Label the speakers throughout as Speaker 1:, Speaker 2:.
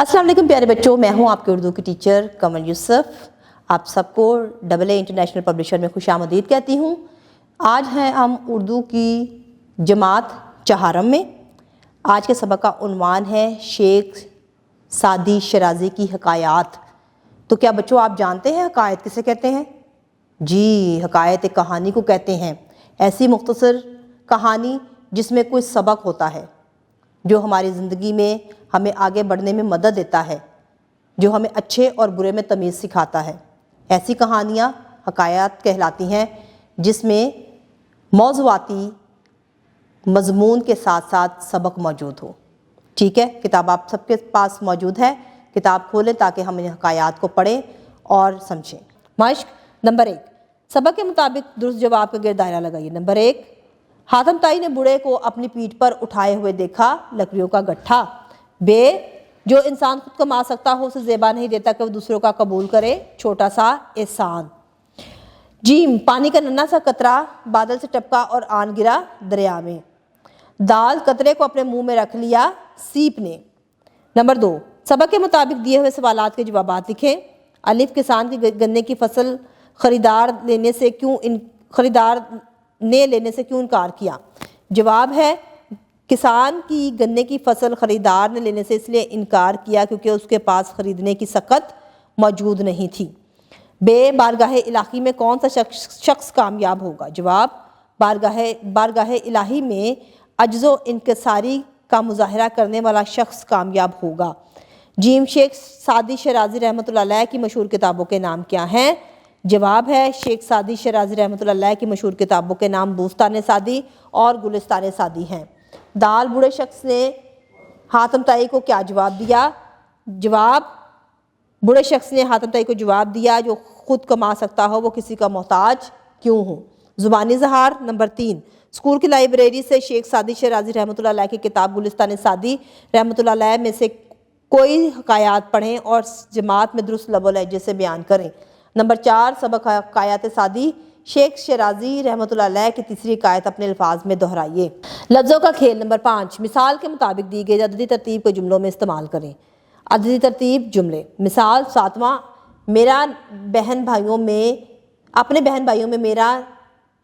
Speaker 1: अस्सलाम वालेकुम प्यारे बच्चों, मैं हूं आपके उर्दू की टीचर कमल यूसुफ। आप सबको AA इंटरनेशनल पब्लिशर में खुशामदीद कहती हूं। आज हैं हम उर्दू की जमात चहारम में। आज के सबक का उन्वान है शेख सादी शराजी की हकायात। तो क्या बच्चों आप जानते हैं हकायत किसे कहते हैं? जी, हकायत एक कहानी को कहते हैं। ऐसी मुख्तसर कहानी जिसमें कोई सबक होता है, जो हमारी ज़िंदगी में हमें आगे बढ़ने में मदद देता है, जो हमें अच्छे और बुरे में तमीज़ सिखाता है। ऐसी कहानियाँ हकायत कहलाती हैं जिसमें मौज़ूआती मज़मून के साथ साथ सबक मौजूद हो। ठीक है, किताब आप सबके पास मौजूद है। किताब खोलें ताकि हम इन हकायात को पढ़ें और समझें। मश्क नंबर 1, सबक के मुताबिक दुरुस्त जवाब का गिर दायरा लगाइए। नंबर 1, हातम ताई ने बूढ़े को अपनी पीठ पर उठाए हुए देखा, लकड़ियों का गट्ठा। बे, जो इंसान खुद कमा सकता हो उसे ज़ेबा नहीं देता कि वो दूसरों का कबूल करे, छोटा सा एहसान। जीम, पानी का नन्हा सा कतरा बादल से टपका और आन गिरा दरिया में। दाल, कतरे को अपने मुंह में रख लिया सीप ने। नंबर 2, सबक के मुताबिक दिए हुए सवालात के जवाबात लिखें। अलिफ, किसान की गन्ने की फसल खरीदार ने लेने से क्यों इनकार किया? जवाब है, किसान की गन्ने की फसल खरीदार ने लेने से इसलिए इनकार किया क्योंकि उसके पास खरीदने की सकत मौजूद नहीं थी। बे, बारगाह इलाही में कौन सा शख्स कामयाब होगा? जवाब, बारगाह इलाही में अज्ज़ो इनकसारी का मुजाहरा करने वाला शख्स कामयाब होगा। जीम, शेख सादी शराजी रहमतुल्लाह अलैह की मशहूर किताबों के नाम क्या हैं? जवाब है, शेख सादी शराजी रहमतुल्लाह अलैह की मशहूर किताबों के नाम बूस्तान सादी और गुलिस्तान सादी हैं। दाल, बूढ़े शख्स ने हातम ताई को क्या जवाब दिया? जवाब, बूढ़े शख्स ने हातम ताई को जवाब दिया, जो खुद कमा सकता हो वो किसी का मोहताज क्यों हो। ज़ुबानी इज़हार नंबर 3, स्कूल की लाइब्रेरी से शेख सादी शराजी रहमतुल्लाह अलैह की किताब गुलिस्तान सादी रहमतुल्लाह अलैह में से कोई हकायात पढ़ें और जमात में दुरुस्त लबो लहजे से बयान करें। नंबर 4, सबक हकायात सादी शेख शराजी रहमतुल्लाह अलैह की तीसरी हकायत अपने अल्फाज में दोहराइए। लफ्ज़ों का खेल नंबर 5, मिसाल के मुताबिक दी गई अददी तरतीब को जुमलों में इस्तेमाल करें। अददी तरतीब जुमले। मिसाल, 7वां, मेरा अपने बहन भाइयों में मेरा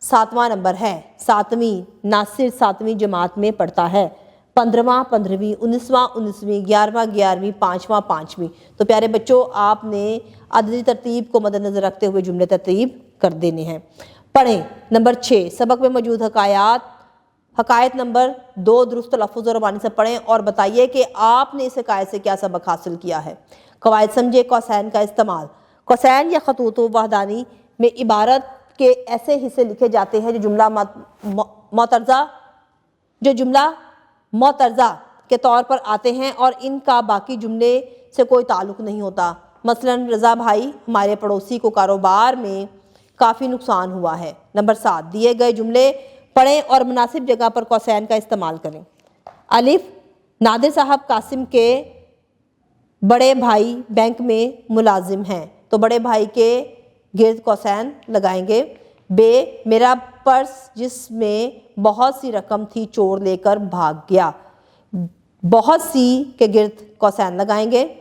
Speaker 1: 7वां नंबर है। 7वीं, नासिर 7वीं जमात में पढ़ता है। 15वां 15वीं, 19वां 19वीं, 11वां 11वीं, 5वां 5वीं। तो प्यारे बच्चों, आपने अददी तरतीब को मद्देनजर रखते हुए जुमले तरतीब कर देने हैं। पढ़ें। नंबर 6, सबक में मौजूद हकायत नंबर 2 दुरुस्त तलफ़्फ़ुज़ और ज़बानी से पढ़ें और बताइए कि आपने इस हकायत से क्या सबक हासिल किया है। क़वायद समझे। कौसैन का इस्तेमाल। कौसैन या खतूत वहदानी में इबारत के ऐसे हिस्से लिखे जाते हैं जो जुमला मोतरज़ा के तौर पर आते हैं और इनका बाकी जुमले से कोई ताल्लुक़ नहीं होता। मसलन, रज़ा भाई, हमारे पड़ोसी को कारोबार में काफ़ी नुकसान हुआ है। नंबर 7, दिए गए जुमले पढ़ें और मुनासिब जगह पर कौसैन का इस्तेमाल करें। अलिफ, नादिर साहब कासिम के बड़े भाई बैंक में मुलाजिम हैं, तो बड़े भाई के गिर्द कौसैन लगाएंगे। बे, मेरा पर्स जिसमें बहुत सी रकम थी चोर लेकर भाग गया, बहुत सी के गिर्द कौसैन लगाएंगे।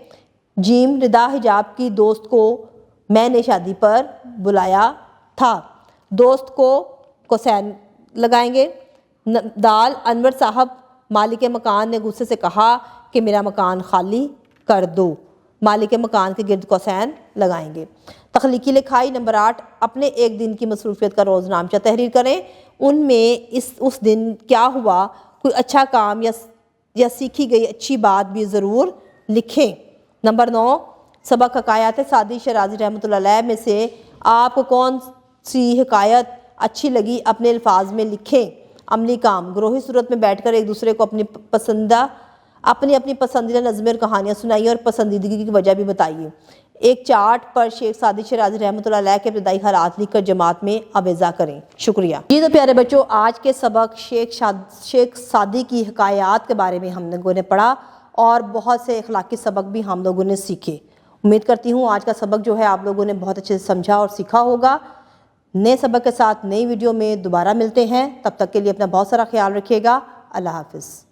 Speaker 1: जीम, रिदा हिजाब की दोस्त को मैंने शादी पर बुलाया था, दोस्त को कौसैन लगाएंगे। दाल, अनवर साहब मालिक मकान ने गुस्से से कहा कि मेरा मकान खाली कर दो, मालिक मकान के गिर्द कौसैन लगाएंगे। तख्लीकी लिखाई नंबर 8, अपने एक दिन की मसरूफियत का रोज़नामचा तहरीर करें। उनमें उस दिन क्या हुआ, कोई अच्छा काम या सीखी गई अच्छी बात भी ज़रूर लिखें। नंबर 9, सबक हकायात सादी शराजी रहमतुल्लाह अलैह में से आपको कौन सी हकायत अच्छी लगी अपने अल्फाज में लिखें। अमली काम, ग्रोही सूरत में बैठकर एक दूसरे को अपनी पसंदीदा नज़में और कहानियाँ सुनाइए और पसंदीदगी की वजह भी बताइए। एक चार्ट पर शेख सादी शराजी रहमतुल्लाह अलैह के इब्तिदाई हालात लिखकर जमात में आवेज़ा करें। शुक्रिया जी। तो प्यारे बच्चों, आज के सबक शेख सादी की हकायात के बारे में हम लोगों ने पढ़ा और बहुत से अखलाकी सबक भी हम लोगों ने सीखे। उम्मीद करती हूँ आज का सबक जो है आप लोगों ने बहुत अच्छे से समझा और सीखा होगा। नए सबक के साथ नई वीडियो में दोबारा मिलते हैं। तब तक के लिए अपना बहुत सारा ख्याल रखिएगा। अल्लाह हाफ़िज़।